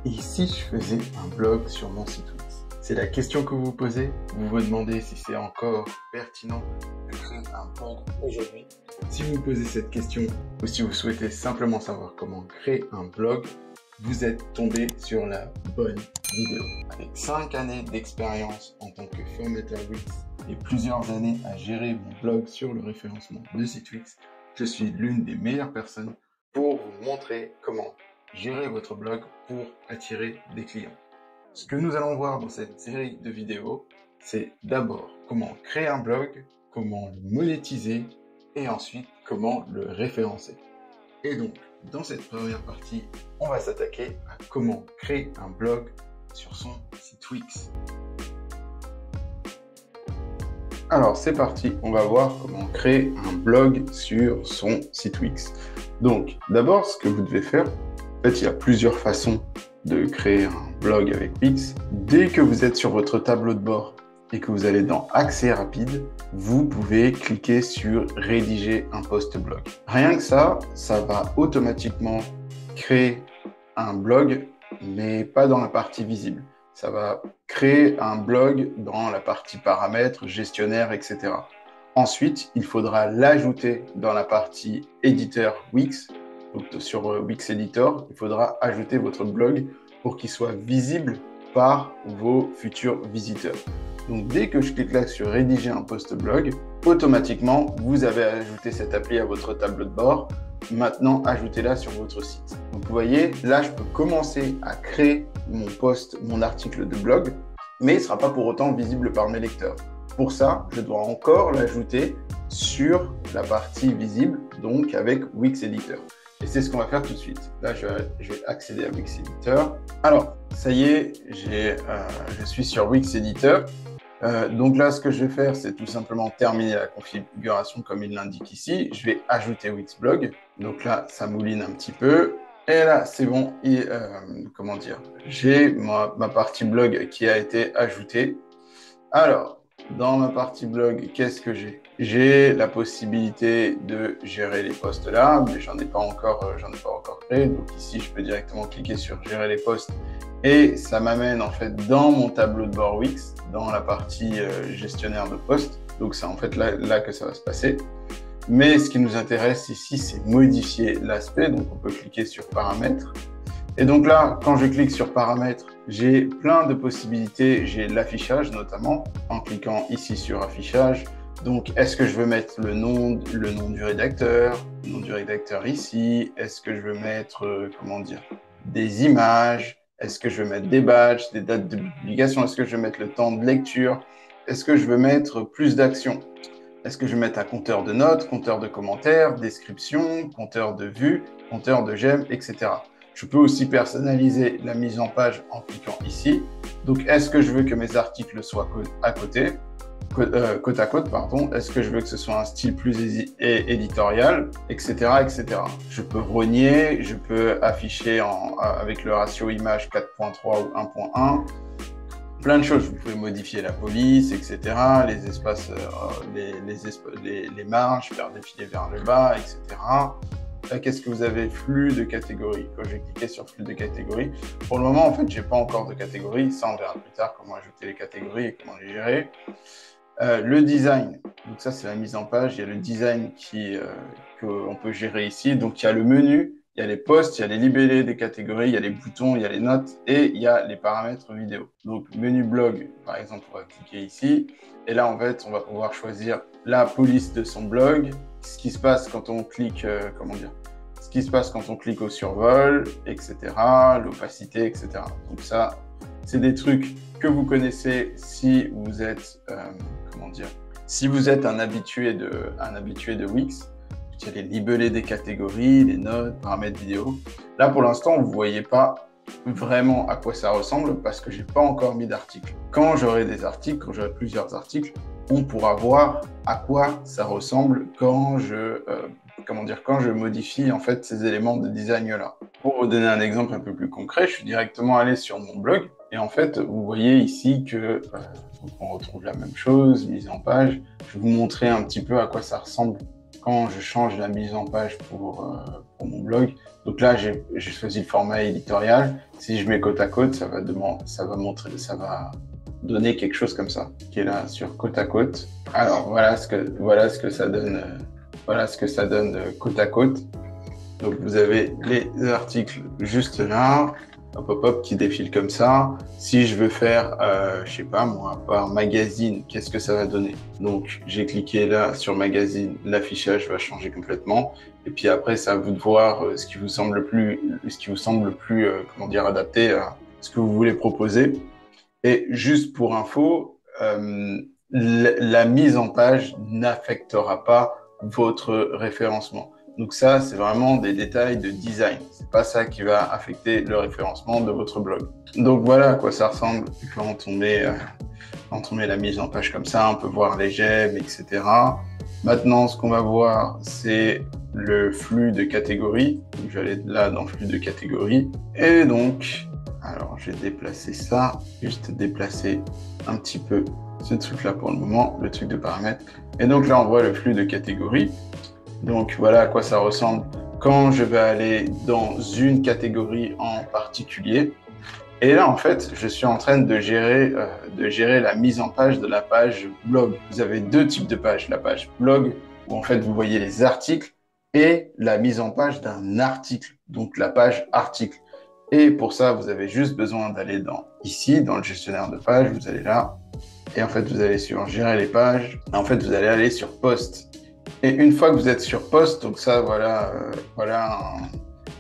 Et si je faisais un blog sur mon site web? C'est la question que vous vous posez. Vous vous demandez si c'est encore pertinent de créer un blog aujourd'hui. Si vous vous posez cette question ou si vous souhaitez simplement savoir comment créer un blog, vous êtes tombé sur la bonne vidéo. Avec 5 années d'expérience en tant que formateur Wix et plusieurs années à gérer mon blog sur le référencement de site Wix, je suis l'une des meilleures personnes pour vous montrer comment gérer votre blog pour attirer des clients. Ce que nous allons voir dans cette série de vidéos, c'est d'abord comment créer un blog, comment le monétiser et ensuite comment le référencer. Et donc, dans cette première partie, on va s'attaquer à comment créer un blog sur son site Wix. Alors, c'est parti, on va voir comment créer un blog sur son site Wix. Donc, d'abord, ce que vous devez faire, en fait, il y a plusieurs façons de créer un blog avec Wix. Dès que vous êtes sur votre tableau de bord et que vous allez dans Accès rapide, vous pouvez cliquer sur Rédiger un post blog. Rien que ça va automatiquement créer un blog, mais pas dans la partie visible. Ça va créer un blog dans la partie paramètres, gestionnaire, etc. Ensuite, il faudra l'ajouter dans la partie éditeur Wix. Donc sur Wix Editor, il faudra ajouter votre blog pour qu'il soit visible par vos futurs visiteurs. Donc dès que je clique là sur Rédiger un post blog, automatiquement, vous avez ajouté cette appli à votre tableau de bord. Maintenant, ajoutez-la sur votre site. Donc vous voyez, là, je peux commencer à créer mon post, mon article de blog, mais il ne sera pas pour autant visible par mes lecteurs. Pour ça, je dois encore l'ajouter sur la partie visible, donc avec Wix Editor. Et c'est ce qu'on va faire tout de suite. Là, je vais accéder à Wix Editor. Alors, ça y est, je suis sur Wix Editor. Donc là, ce que je vais faire, c'est tout simplement terminer la configuration comme il l'indique ici. Je vais ajouter Wixblog. Donc là, ça mouline un petit peu. Et là, c'est bon. Comment dire, j'ai ma partie blog qui a été ajoutée. Alors, dans ma partie blog, qu'est-ce que j'ai? J'ai la possibilité de gérer les posts là, mais j'en ai pas encore créé. Donc ici, je peux directement cliquer sur gérer les posts et ça m'amène en fait dans mon tableau de bord Wix, dans la partie gestionnaire de posts. Donc c'est en fait là que ça va se passer. Mais ce qui nous intéresse ici, c'est modifier l'aspect. Donc on peut cliquer sur paramètres. Et donc là, quand je clique sur paramètres, j'ai plein de possibilités. J'ai l'affichage notamment, en cliquant ici sur affichage. Donc, est-ce que je veux mettre le nom du rédacteur ici? Est-ce que je veux mettre, comment dire, des images? Est-ce que je veux mettre des badges, des dates de publication? Est-ce que je veux mettre le temps de lecture? Est-ce que je veux mettre plus d'actions? Est-ce que je vais mettre un compteur de notes, compteur de commentaires, description, compteur de vues, compteur de j'aime, etc. Je peux aussi personnaliser la mise en page en cliquant ici. Donc, est-ce que je veux que mes articles soient côte à côte, pardon. Est-ce que je veux que ce soit un style plus éditorial, etc., etc. Je peux rogner, je peux afficher avec le ratio image 4.3 ou 1.1. Plein de choses. Vous pouvez modifier la police, etc., les espaces, les marges, faire défiler vers le bas, etc. Là, qu'est-ce que vous avez? Flux de catégories. Quand j'ai cliqué sur flux de catégories, pour le moment, en fait, j'ai pas encore de catégories. Ça, on verra plus tard comment ajouter les catégories et comment les gérer. Le design. Donc ça, c'est la mise en page. Il y a le design qu'on peut gérer ici. Donc, il y a le menu, il y a les posts, il y a les libellés des catégories, il y a les boutons, il y a les notes et il y a les paramètres vidéo. Donc, menu blog, par exemple, on va cliquer ici. Et là, en fait, on va pouvoir choisir la police de son blog, ce qui se passe quand on clique, ce qui se passe quand on clique au survol, etc., l'opacité, etc. Donc ça, c'est des trucs que vous connaissez si vous êtes, si vous êtes un habitué de Wix. Il y a les libellés des catégories, les notes, paramètres vidéo. Là, pour l'instant, vous ne voyez pas vraiment à quoi ça ressemble parce que je n'ai pas encore mis d'article. Quand j'aurai des articles, quand j'aurai plusieurs articles, on pourra voir à quoi ça ressemble quand je modifie en fait ces éléments de design là. Pour vous donner un exemple un peu plus concret, je suis directement allé sur mon blog et en fait, vous voyez ici que on retrouve la même chose, mise en page. Je vais vous montrer un petit peu à quoi ça ressemble quand je change la mise en page pour mon blog. Donc là, j'ai choisi le format éditorial. Si je mets côte à côte, ça va donner quelque chose comme ça, qui est là sur côte à côte. Alors voilà ce que ça donne. Voilà ce que ça donne côte à côte. Donc vous avez les articles juste là, hop hop hop, qui défilent comme ça. Si je veux faire, je sais pas moi, par magazine, qu'est-ce que ça va donner? Donc j'ai cliqué là sur magazine, l'affichage va changer complètement. Et puis après, c'est à vous de voir ce qui vous semble le plus, comment dire, adapté à ce que vous voulez proposer. Et juste pour info, la mise en page n'affectera pas votre référencement. Donc ça, c'est vraiment des détails de design. C'est pas ça qui va affecter le référencement de votre blog. Donc voilà à quoi ça ressemble quand on met la mise en page comme ça. On peut voir les j'aime, etc. Maintenant, ce qu'on va voir, c'est le flux de catégories. Donc, je vais aller là dans le flux de catégories. Et donc, alors, je vais déplacer ça, juste déplacer un petit peu ce truc-là pour le moment, le truc de paramètres. Et donc là, on voit le flux de catégories. Donc voilà à quoi ça ressemble quand je vais aller dans une catégorie en particulier. Et là, en fait, je suis en train de gérer la mise en page de la page blog. Vous avez deux types de pages. La page blog, où en fait, vous voyez les articles, et la mise en page d'un article, donc la page article. Et pour ça, vous avez juste besoin d'aller ici, dans le gestionnaire de page, vous allez là, et en fait, vous allez sur gérer les pages, et en fait, vous allez aller sur post. Et une fois que vous êtes sur post, donc ça, voilà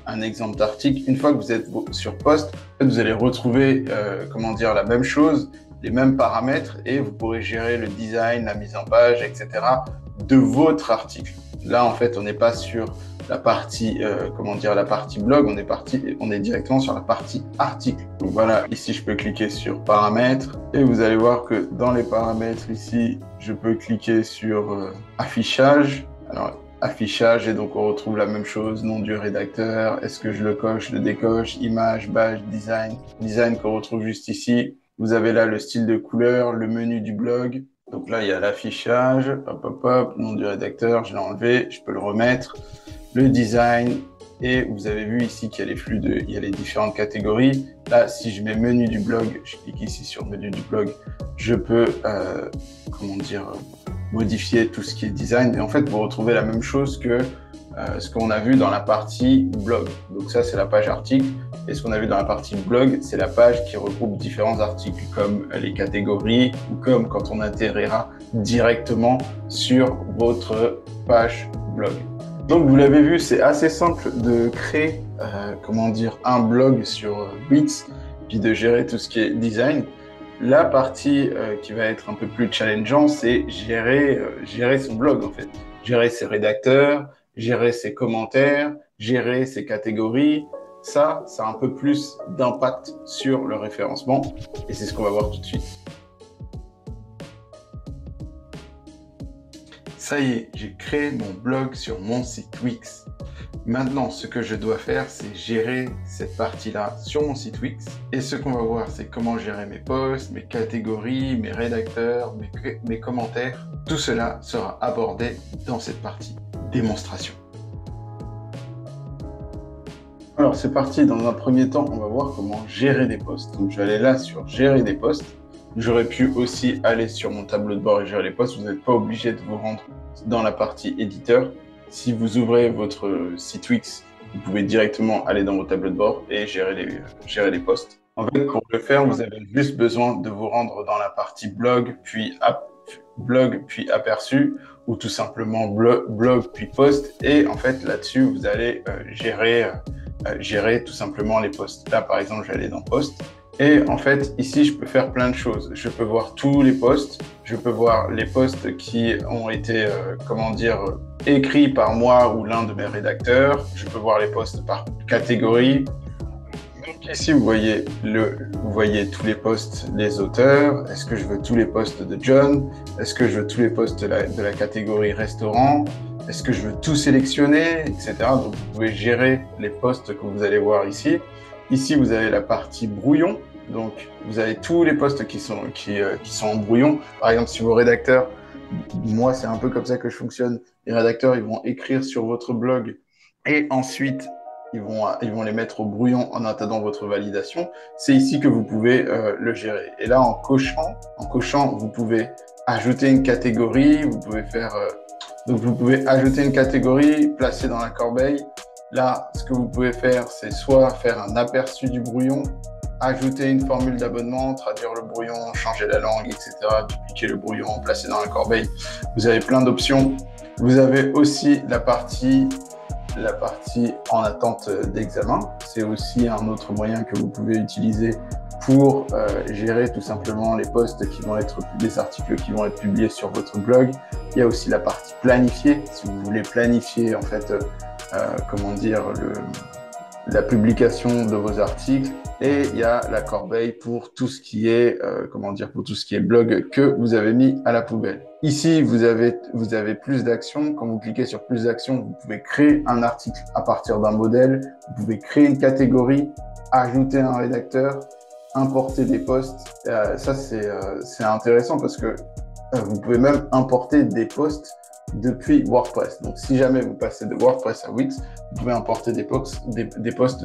un exemple d'article. Une fois que vous êtes sur post, vous allez retrouver, comment dire, la même chose, les mêmes paramètres, et vous pourrez gérer le design, la mise en page, etc. de votre article. Là, en fait, on n'est pas sur la partie, la partie blog, on est directement sur la partie article. Donc voilà, ici, je peux cliquer sur paramètres, et vous allez voir que dans les paramètres ici, je peux cliquer sur affichage. Alors, affichage, et donc on retrouve la même chose, nom du rédacteur, est-ce que je le coche, le décoche, image, badge, design qu'on retrouve juste ici. Vous avez là le style de couleur, le menu du blog. Donc là, il y a l'affichage, hop, hop, hop, nom du rédacteur, je l'ai enlevé, je peux le remettre, le design, et vous avez vu ici qu'il y a il y a les différentes catégories. Là, si je mets menu du blog, je clique ici sur menu du blog, je peux, modifier tout ce qui est design. Et en fait, vous retrouvez la même chose que ce qu'on a vu dans la partie blog. Donc ça, c'est la page article. Et ce qu'on a vu dans la partie blog, c'est la page qui regroupe différents articles, comme les catégories, ou comme quand on atterrira directement sur votre page blog. Donc, vous l'avez vu, c'est assez simple de créer, un blog sur Wix, puis de gérer tout ce qui est design. La partie qui va être un peu plus challengeant, c'est gérer son blog, en fait. Gérer ses rédacteurs, gérer ses commentaires, gérer ses catégories. Ça a un peu plus d'impact sur le référencement, et c'est ce qu'on va voir tout de suite. Ça y est, j'ai créé mon blog sur mon site Wix. Maintenant, ce que je dois faire, c'est gérer cette partie-là sur mon site Wix. Et ce qu'on va voir, c'est comment gérer mes posts, mes catégories, mes rédacteurs, mes commentaires. Tout cela sera abordé dans cette partie démonstration. Alors, c'est parti. Dans un premier temps, on va voir comment gérer des posts. Donc, je vais aller là sur gérer des posts. J'aurais pu aussi aller sur mon tableau de bord et gérer les posts. Vous n'êtes pas obligé de vous rendre dans la partie éditeur. Si vous ouvrez votre site Wix, vous pouvez directement aller dans votre tableau de bord et gérer les posts. En fait, pour le faire, vous avez juste besoin de vous rendre dans la partie blog, puis aperçu, ou tout simplement blog, puis post. Et en fait, là-dessus, vous allez gérer tout simplement les posts. Là, par exemple, je vais aller dans post. Et en fait, ici, je peux faire plein de choses. Je peux voir tous les posts. Je peux voir les posts qui ont été, écrits par moi ou l'un de mes rédacteurs. Je peux voir les posts par catégorie. Donc ici, vous voyez tous les posts des auteurs. Est-ce que je veux tous les posts de John? Est-ce que je veux tous les posts de la catégorie restaurant? Est-ce que je veux tout sélectionner, etc. Donc, vous pouvez gérer les posts que vous allez voir ici. Ici, vous avez la partie brouillon. Donc, vous avez tous les posts qui sont en brouillon. Par exemple, si vos rédacteurs moi, c'est un peu comme ça que je fonctionne. Les rédacteurs, ils vont écrire sur votre blog et ensuite, ils vont les mettre au brouillon en attendant votre validation. C'est ici que vous pouvez le gérer. Et là, en cochant, vous pouvez ajouter une catégorie, vous pouvez faire... donc, vous pouvez ajouter une catégorie, placer dans la corbeille. Là, ce que vous pouvez faire, c'est soit faire un aperçu du brouillon, ajouter une formule d'abonnement, traduire le brouillon, changer la langue, etc., dupliquer le brouillon, placer dans la corbeille. Vous avez plein d'options. Vous avez aussi la partie en attente d'examen. C'est aussi un autre moyen que vous pouvez utiliser pour gérer tout simplement les posts qui vont être, des articles qui vont être publiés sur votre blog. Il y a aussi la partie planifiée, si vous voulez planifier en fait, comment dire, la publication de vos articles. Et il y a la corbeille pour tout ce qui est, comment dire, pour tout ce qui est blog que vous avez mis à la poubelle. Ici, vous avez plus d'actions. Quand vous cliquez sur plus d'actions, vous pouvez créer un article à partir d'un modèle. Vous pouvez créer une catégorie, ajouter un rédacteur, importer des posts. Ça, c'est intéressant parce que vous pouvez même importer des posts depuis WordPress. Donc, si jamais vous passez de WordPress à Wix, vous pouvez importer des posts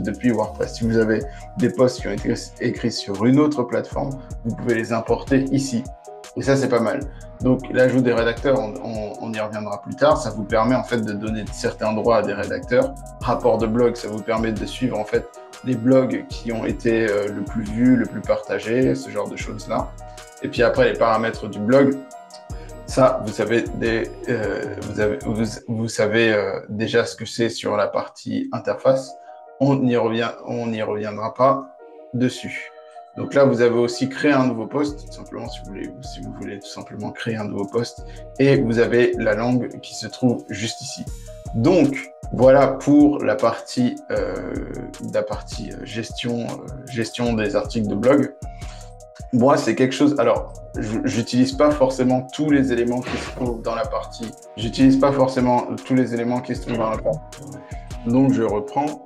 depuis WordPress. Si vous avez des posts qui ont été écrits sur une autre plateforme, vous pouvez les importer ici. Et ça, c'est pas mal. Donc, l'ajout des rédacteurs, on y reviendra plus tard. Ça vous permet en fait de donner certains droits à des rédacteurs. Rapport de blog, ça vous permet de suivre en fait les blogs qui ont été le plus vus, le plus partagés, ce genre de choses-là. Et puis après, les paramètres du blog, ça, vous savez, vous savez déjà ce que c'est sur la partie interface. On n'y reviendra pas dessus. Donc là, vous avez aussi créé un nouveau post, tout simplement, si vous voulez tout simplement créer un nouveau post. Et vous avez la langue qui se trouve juste ici. Donc, voilà pour la partie gestion des articles de blog. Moi, c'est quelque chose... Alors, j'utilise pas forcément tous les éléments qui se trouvent dans la partie. J'utilise pas forcément tous les éléments qui se trouvent dans la partie. Donc, je reprends.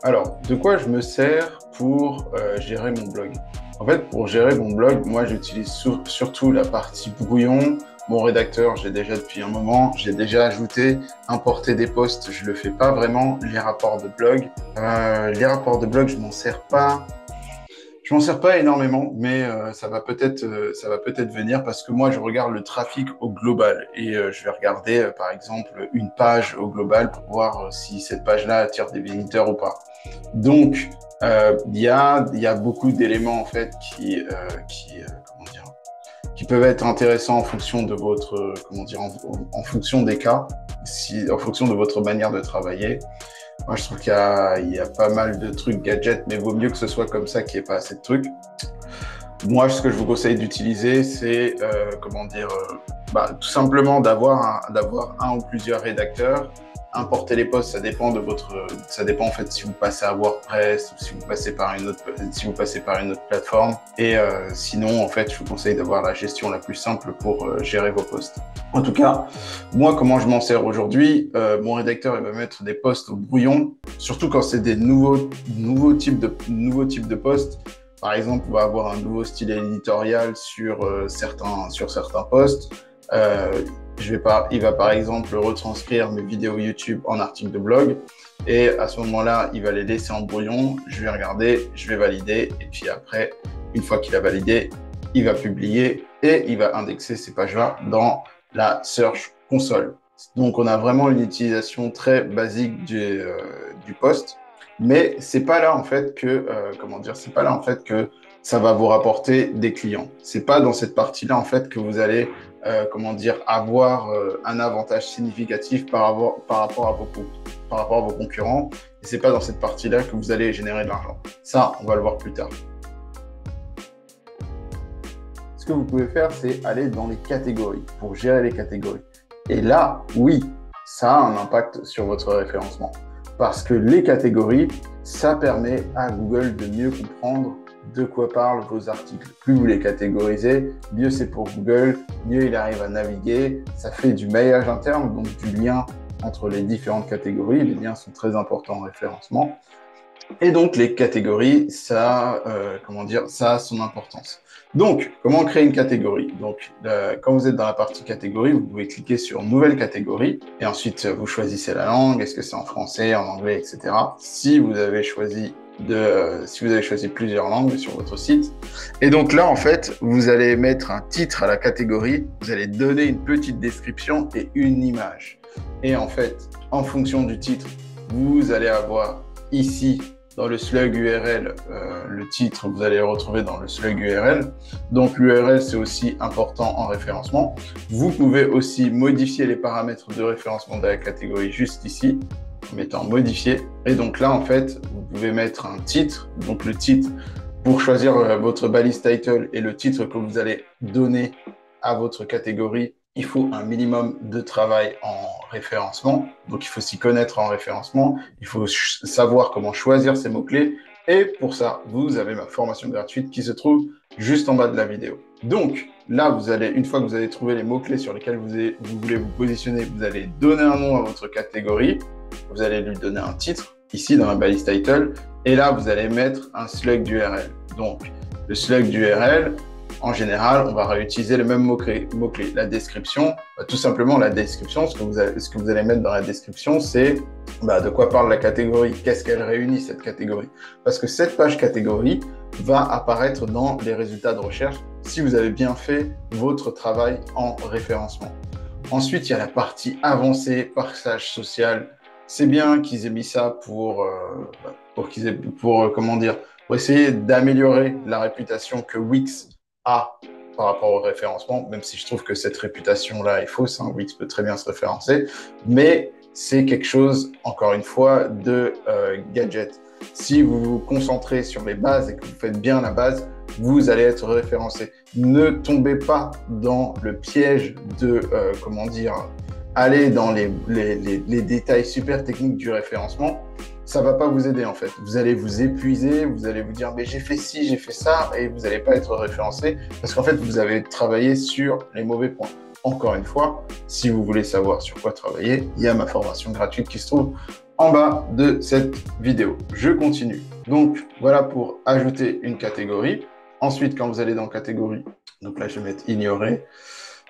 Alors, de quoi je me sers pour gérer mon blog? En fait, pour gérer mon blog, moi, j'utilise surtout la partie brouillon. Mon rédacteur, j'ai déjà depuis un moment, j'ai déjà ajouté, importer des posts, je le fais pas vraiment. Les rapports de blog, je m'en sers pas. Je m'en sers pas énormément, mais ça va peut-être venir parce que moi, je regarde le trafic au global et je vais regarder, par exemple, une page au global pour voir si cette page-là attire des visiteurs ou pas. Donc, il y a beaucoup d'éléments en fait qui peuvent être intéressants en fonction de votre, en fonction des cas, en fonction de votre manière de travailler. Moi, je trouve qu'il y a pas mal de trucs gadgets, mais vaut mieux que ce soit comme ça qu'il n'y ait pas assez de trucs. Moi, ce que je vous conseille d'utiliser, c'est, tout simplement d'avoir un ou plusieurs rédacteurs. Importer les posts, ça dépend en fait si vous passez à WordPress ou si vous passez par une autre plateforme. Et sinon, en fait, je vous conseille d'avoir la gestion la plus simple pour gérer vos posts. En tout cas, moi, comment je m'en sers aujourd'hui, mon rédacteur, il va mettre des posts au brouillon, surtout quand c'est des nouveaux types de posts. Par exemple, on va avoir un nouveau style éditorial sur certains posts. Il va par exemple retranscrire mes vidéos YouTube en article de blog et à ce moment-là, il va les laisser en brouillon, je vais regarder, je vais valider et puis après, une fois qu'il a validé, il va publier et il va indexer ces pages-là dans la Search Console. Donc, on a vraiment une utilisation très basique du post, mais c'est pas là en fait que ça va vous rapporter des clients. C'est pas dans cette partie-là en fait que vous allez avoir un avantage significatif par rapport à vos concurrents. Et c'est pas dans cette partie-là que vous allez générer de l'argent. Ça, on va le voir plus tard. Ce que vous pouvez faire, c'est aller dans les catégories pour gérer les catégories. Et là, oui, ça a un impact sur votre référencement. Parce que les catégories, ça permet à Google de mieux comprendre de quoi parlent vos articles. Plus vous les catégorisez, mieux c'est pour Google, mieux il arrive à naviguer. Ça fait du maillage interne, donc du lien entre les différentes catégories. Les liens sont très importants en référencement. Et donc, les catégories, ça a son importance. Donc, comment créer une catégorie? Donc, quand vous êtes dans la partie catégorie, vous pouvez cliquer sur Nouvelle catégorie et ensuite vous choisissez la langue. Est-ce que c'est en français, en anglais, etc. Si vous avez choisi plusieurs langues sur votre site. Et donc là, en fait, vous allez mettre un titre à la catégorie. Vous allez donner une petite description et une image. Et en fait, en fonction du titre, vous allez avoir ici dans le slug URL, le titre, vous allez le retrouver dans le slug URL. Donc l'URL, c'est aussi important en référencement. Vous pouvez aussi modifier les paramètres de référencement de la catégorie juste ici, en mettant modifier. Et donc là, en fait, vous pouvez mettre un titre. Donc le titre, pour choisir votre balise title et le titre que vous allez donner à votre catégorie, il faut un minimum de travail en référencement. Donc, il faut s'y connaître en référencement. Il faut savoir comment choisir ces mots-clés. Et pour ça, vous avez ma formation gratuite qui se trouve juste en bas de la vidéo. Donc, là, une fois que vous avez trouvé les mots-clés sur lesquels vous voulez vous positionner, vous allez donner un nom à votre catégorie. Vous allez lui donner un titre, ici dans la balise title. Et là, vous allez mettre un slug d'URL. Donc, le slug d'URL, en général, on va réutiliser les mêmes mots-clés. La description, tout simplement la description, ce que vous allez mettre dans la description, c'est de quoi parle la catégorie, qu'est-ce qu'elle réunit cette catégorie. Parce que cette page catégorie va apparaître dans les résultats de recherche si vous avez bien fait votre travail en référencement. Ensuite, il y a la partie avancée, partage social. C'est bien qu'ils aient mis ça pour essayer d'améliorer la réputation que Wix par rapport au référencement, même si je trouve que cette réputation-là est fausse. Wix peut très bien se référencer, mais c'est quelque chose, encore une fois, de gadget. Si vous vous concentrez sur les bases et que vous faites bien la base, vous allez être référencé. Ne tombez pas dans le piège de, aller dans les détails super techniques du référencement. Ça ne va pas vous aider en fait. Vous allez vous épuiser, vous allez vous dire mais j'ai fait ci, j'ai fait ça et vous n'allez pas être référencé parce qu'en fait vous avez travaillé sur les mauvais points. Encore une fois, si vous voulez savoir sur quoi travailler, il y a ma formation gratuite qui se trouve en bas de cette vidéo. Je continue. Donc voilà pour ajouter une catégorie. Ensuite, quand vous allez dans catégorie, donc là je vais mettre ignorer.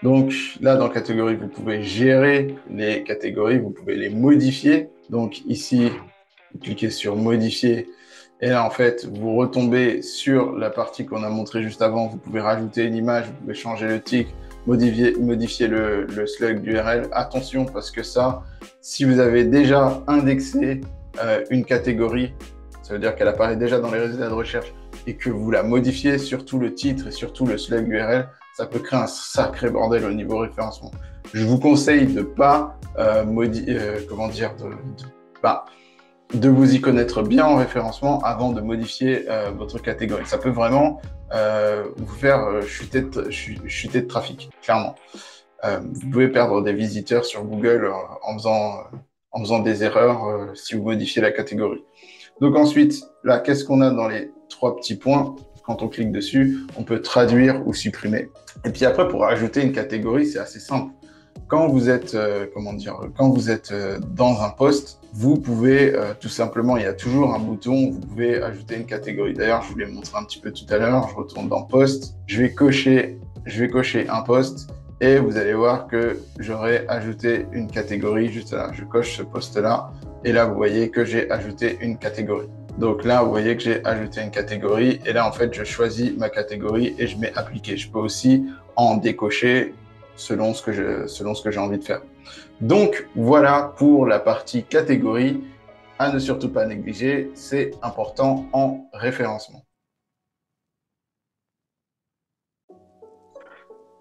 Donc là dans catégorie, vous pouvez gérer les catégories, vous pouvez les modifier. Donc ici, vous cliquez sur modifier et là en fait vous retombez sur la partie qu'on a montrée juste avant. Vous pouvez rajouter une image, vous pouvez changer le titre, modifier le slug d'URL. Attention parce que ça, si vous avez déjà indexé une catégorie, ça veut dire qu'elle apparaît déjà dans les résultats de recherche et que vous la modifiez, surtout le titre et surtout le slug URL, ça peut créer un sacré bordel au niveau référencement. Je vous conseille de pas de vous y connaître bien en référencement avant de modifier votre catégorie. Ça peut vraiment vous faire chuter de trafic, clairement. Vous pouvez perdre des visiteurs sur Google en faisant des erreurs si vous modifiez la catégorie. Donc ensuite, là, qu'est-ce qu'on a dans les 3 petits points? Quand on clique dessus, on peut traduire ou supprimer. Et puis après, pour ajouter une catégorie, c'est assez simple. Quand vous êtes, dans un post, vous pouvez tout simplement, il y a toujours un bouton, vous pouvez ajouter une catégorie. D'ailleurs, je vous l'ai montré un petit peu tout à l'heure. Je retourne dans post, je vais cocher un post et vous allez voir que j'aurai ajouté une catégorie juste là. Je coche ce post-là et là, vous voyez que j'ai ajouté une catégorie. Donc là, vous voyez que j'ai ajouté une catégorie et là, en fait, je choisis ma catégorie et je mets appliquer. Je peux aussi en décocher selon ce que j'ai envie de faire. Donc, voilà pour la partie catégorie. À ne surtout pas négliger, c'est important en référencement.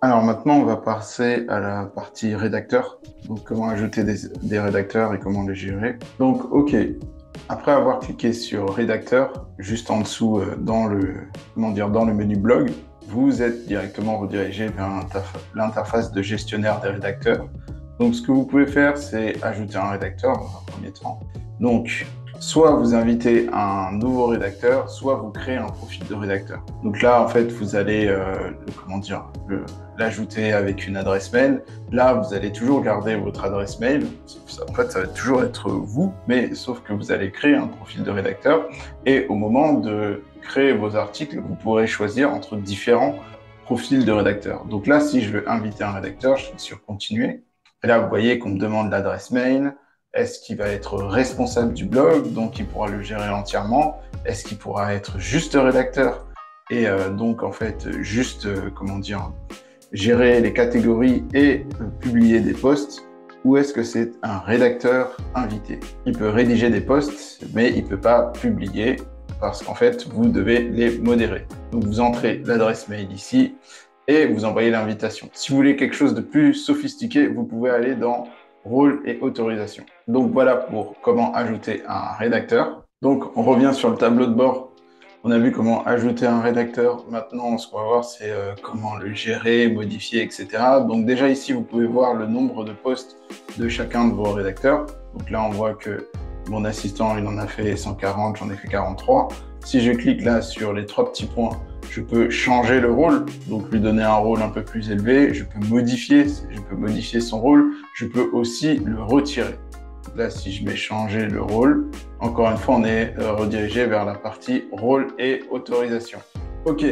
Alors maintenant, on va passer à la partie rédacteur. Donc, comment ajouter des rédacteurs et comment les gérer. Donc, OK. Après avoir cliqué sur rédacteur, juste en dessous dans le menu blog, vous êtes directement redirigé vers l'interface de gestionnaire des rédacteurs. Donc, ce que vous pouvez faire, c'est ajouter un rédacteur dans un premier temps. Donc, soit vous invitez un nouveau rédacteur, soit vous créez un profil de rédacteur. Donc là, en fait, vous allez, l'ajouter avec une adresse mail. Là, vous allez toujours garder votre adresse mail. En fait, ça va toujours être vous, mais sauf que vous allez créer un profil de rédacteur. Et au moment de créer vos articles, vous pourrez choisir entre différents profils de rédacteur. Donc là, si je veux inviter un rédacteur, je clique sur continuer. Et là, vous voyez qu'on me demande l'adresse mail. Est-ce qu'il va être responsable du blog, donc il pourra le gérer entièrement? Est-ce qu'il pourra être juste rédacteur et donc en fait juste, gérer les catégories et publier des posts? Ou est-ce que c'est un rédacteur invité? Il peut rédiger des posts, mais il ne peut pas publier parce qu'en fait, vous devez les modérer. Donc vous entrez l'adresse mail ici et vous envoyez l'invitation. Si vous voulez quelque chose de plus sophistiqué, vous pouvez aller dans rôle et autorisation. Donc voilà pour comment ajouter un rédacteur. Donc on revient sur le tableau de bord. On a vu comment ajouter un rédacteur. Maintenant, ce qu'on va voir, c'est comment le gérer, modifier, etc. Donc déjà ici, vous pouvez voir le nombre de posts de chacun de vos rédacteurs. Donc là, on voit que mon assistant, il en a fait 140, j'en ai fait 43. Si je clique là sur les 3 petits points, je peux changer le rôle, donc lui donner un rôle un peu plus élevé. Je peux modifier son rôle. Je peux aussi le retirer. Là, si je mets changer le rôle, encore une fois, on est redirigé vers la partie rôle et autorisation. Ok,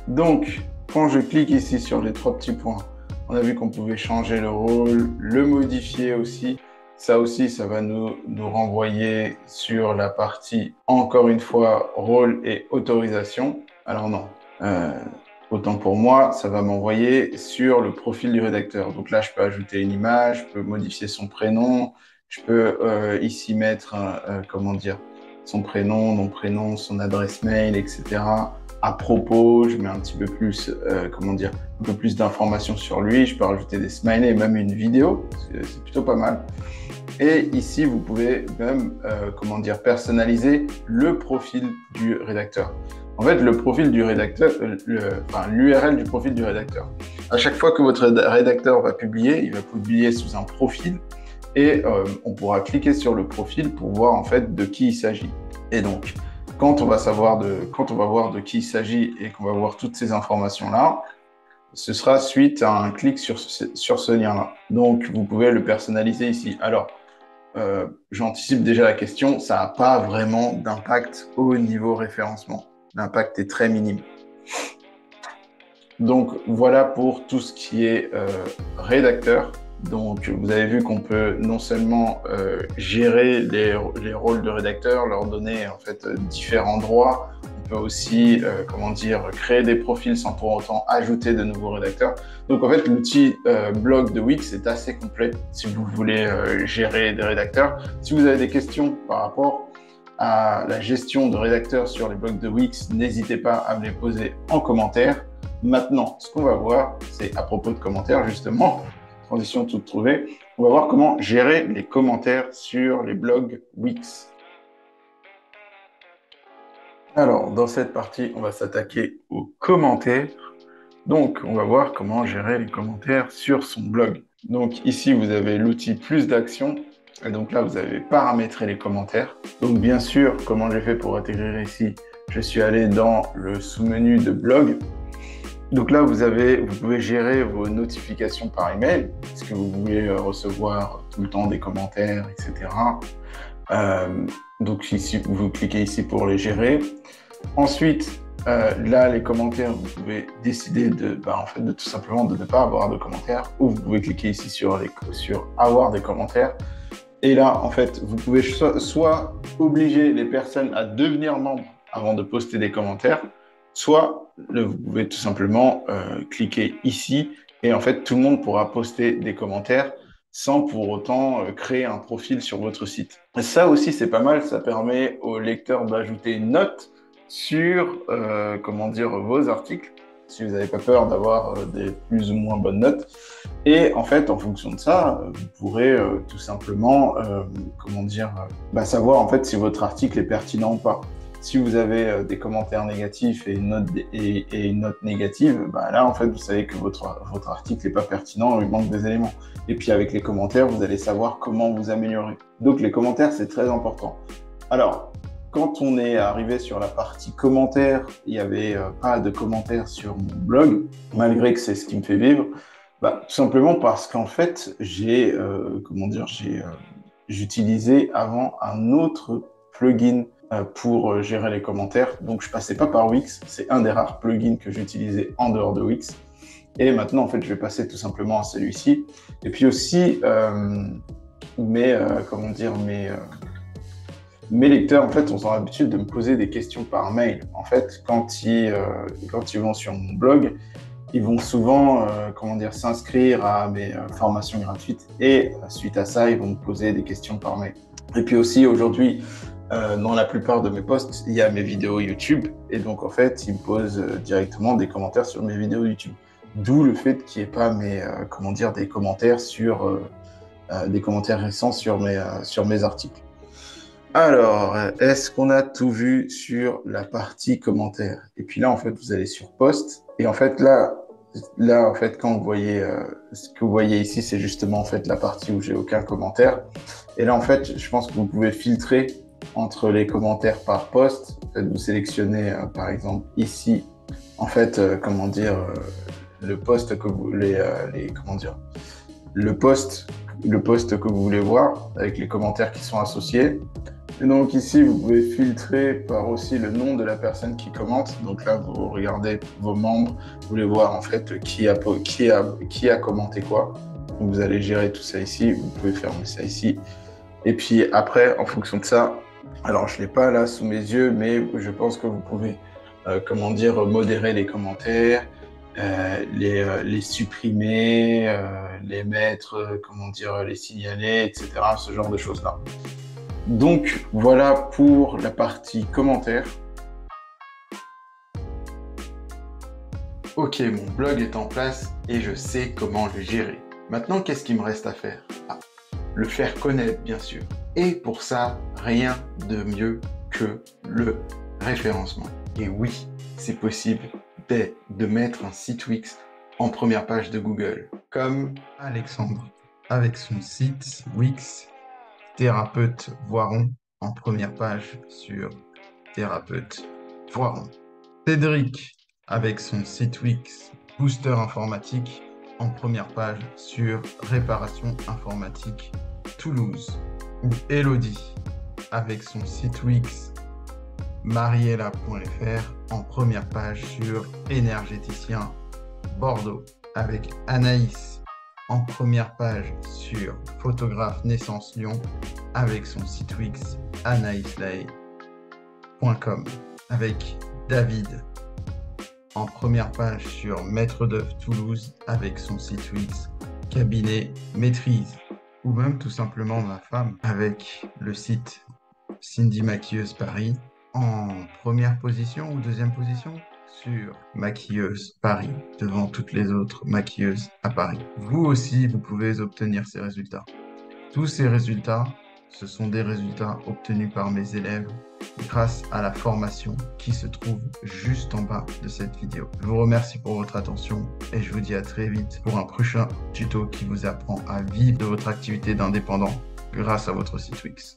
donc quand je clique ici sur les 3 petits points, on a vu qu'on pouvait changer le rôle, le modifier aussi. Ça aussi, ça va nous renvoyer sur la partie, encore une fois, rôle et autorisation. Alors non, autant pour moi, ça va m'envoyer sur le profil du rédacteur. Donc là, je peux ajouter une image, je peux modifier son prénom, je peux ici mettre, son prénom, nom, prénom, son adresse mail, etc. À propos, je mets un petit peu plus, un peu plus d'informations sur lui. Je peux rajouter des smileys et même une vidéo. C'est plutôt pas mal. Et ici, vous pouvez même, personnaliser le profil du rédacteur. En fait, le profil du rédacteur, l'URL du profil du rédacteur. À chaque fois que votre rédacteur va publier, il va publier sous un profil et on pourra cliquer sur le profil pour voir en fait de qui il s'agit. Et donc, quand on va voir de qui il s'agit et qu'on va voir toutes ces informations-là, ce sera suite à un clic sur ce lien-là. Donc, vous pouvez le personnaliser ici. Alors, j'anticipe déjà la question, ça n'a pas vraiment d'impact au niveau référencement. L'impact est très minime. Donc, voilà pour tout ce qui est rédacteur. Donc, vous avez vu qu'on peut non seulement gérer les rôles de rédacteur, leur donner en fait différents droits. On peut aussi, créer des profils sans pour autant ajouter de nouveaux rédacteurs. Donc, en fait, l'outil blog de Wix est assez complet si vous voulez gérer des rédacteurs. Si vous avez des questions par rapport à la gestion de rédacteurs sur les blogs de Wix, n'hésitez pas à me les poser en commentaire. Maintenant, ce qu'on va voir, c'est à propos de commentaires, justement, transition toute trouvée, on va voir comment gérer les commentaires sur les blogs Wix. Alors, dans cette partie, on va s'attaquer aux commentaires. Donc, on va voir comment gérer les commentaires sur son blog. Donc, ici, vous avez l'outil plus d'action. Et donc là, vous avez paramétré les commentaires. Donc, bien sûr, comment j'ai fait pour intégrer ici? Je suis allé dans le sous-menu de blog. Donc là, vous pouvez gérer vos notifications par email. Est-ce que vous voulez recevoir tout le temps des commentaires, etc. Donc ici, vous cliquez ici pour les gérer. Ensuite, là, les commentaires, vous pouvez décider de tout simplement de ne pas avoir de commentaires, ou vous pouvez cliquer ici sur avoir des commentaires. Et là, en fait, vous pouvez soit obliger les personnes à devenir membres avant de poster des commentaires, soit vous pouvez tout simplement cliquer ici et en fait, tout le monde pourra poster des commentaires sans pour autant créer un profil sur votre site. Et ça aussi, c'est pas mal, ça permet au lecteur d'ajouter une note sur vos articles, si vous n'avez pas peur d'avoir des plus ou moins bonnes notes. Et en fait, en fonction de ça, vous pourrez tout simplement savoir en fait si votre article est pertinent ou pas. Si vous avez des commentaires négatifs et une note négative, là, en fait, vous savez que votre article n'est pas pertinent, il manque des éléments. Et puis, avec les commentaires, vous allez savoir comment vous améliorer. Donc, les commentaires, c'est très important. Alors, quand on est arrivé sur la partie commentaires, il y avait pas de commentaires sur mon blog, malgré que c'est ce qui me fait vivre. Bah, tout simplement parce qu'en fait, j'utilisais avant un autre plugin pour gérer les commentaires. Donc, je passais pas par Wix. C'est un des rares plugins que j'utilisais en dehors de Wix. Et maintenant, en fait, je vais passer tout simplement à celui-ci. Et puis aussi, mes lecteurs, en fait, ont l'habitude de me poser des questions par mail. En fait, quand ils vont sur mon blog, ils vont souvent s'inscrire à mes formations gratuites et suite à ça, ils vont me poser des questions par mail. Et puis aussi, aujourd'hui, dans la plupart de mes posts, il y a mes vidéos YouTube et donc en fait, ils me posent directement des commentaires sur mes vidéos YouTube. D'où le fait qu'il n'y ait pas des commentaires récents sur mes articles. Alors, est-ce qu'on a tout vu sur la partie commentaires? Et puis là, en fait, vous allez sur post. Et en fait, là, en fait, quand vous voyez ce que vous voyez ici, c'est justement en fait la partie où j'ai aucun commentaire. Et là, en fait, je pense que vous pouvez filtrer entre les commentaires par post. En fait, vous sélectionnez, par exemple, ici, en fait, le post que vous le post que vous voulez voir avec les commentaires qui sont associés. Et donc ici, vous pouvez filtrer par aussi le nom de la personne qui commente. Donc là, vous regardez vos membres, vous voulez voir en fait qui a commenté quoi. Donc vous allez gérer tout ça ici, vous pouvez fermer ça ici. Et puis après, en fonction de ça, alors je ne l'ai pas là sous mes yeux, mais je pense que vous pouvez modérer les commentaires, les supprimer, les mettre, les signaler, etc. Ce genre de choses-là. Donc, voilà pour la partie commentaires. Ok, mon blog est en place et je sais comment le gérer. Maintenant, qu'est-ce qu'il me reste à faire? Le faire connaître, bien sûr. Et pour ça, rien de mieux que le référencement. Et oui, c'est possible de mettre un site Wix en première page de Google. Comme Alexandre, avec son site Wix, Thérapeute Voiron, en première page sur Thérapeute Voiron. Cédric, avec son site Wix, Booster Informatique, en première page sur Réparation Informatique Toulouse. Ou Elodie, avec son site Wix, mariella.fr, en première page sur Énergéticien Bordeaux. Avec Anaïs, en première page sur Photographe Naissance Lyon, avec son site Wix anaïslay.com. Avec David, en première page sur Maître d'œuvre Toulouse, avec son site Wix Cabinet Maîtrise. Ou même tout simplement ma femme, avec le site Cindy Maquilleuse Paris, en première position ou deuxième position sur Maquilleuse Paris, devant toutes les autres maquilleuses à Paris. Vous aussi, vous pouvez obtenir ces résultats. Tous ces résultats, ce sont des résultats obtenus par mes élèves grâce à la formation qui se trouve juste en bas de cette vidéo. Je vous remercie pour votre attention et je vous dis à très vite pour un prochain tuto qui vous apprend à vivre de votre activité d'indépendant grâce à votre site Wix.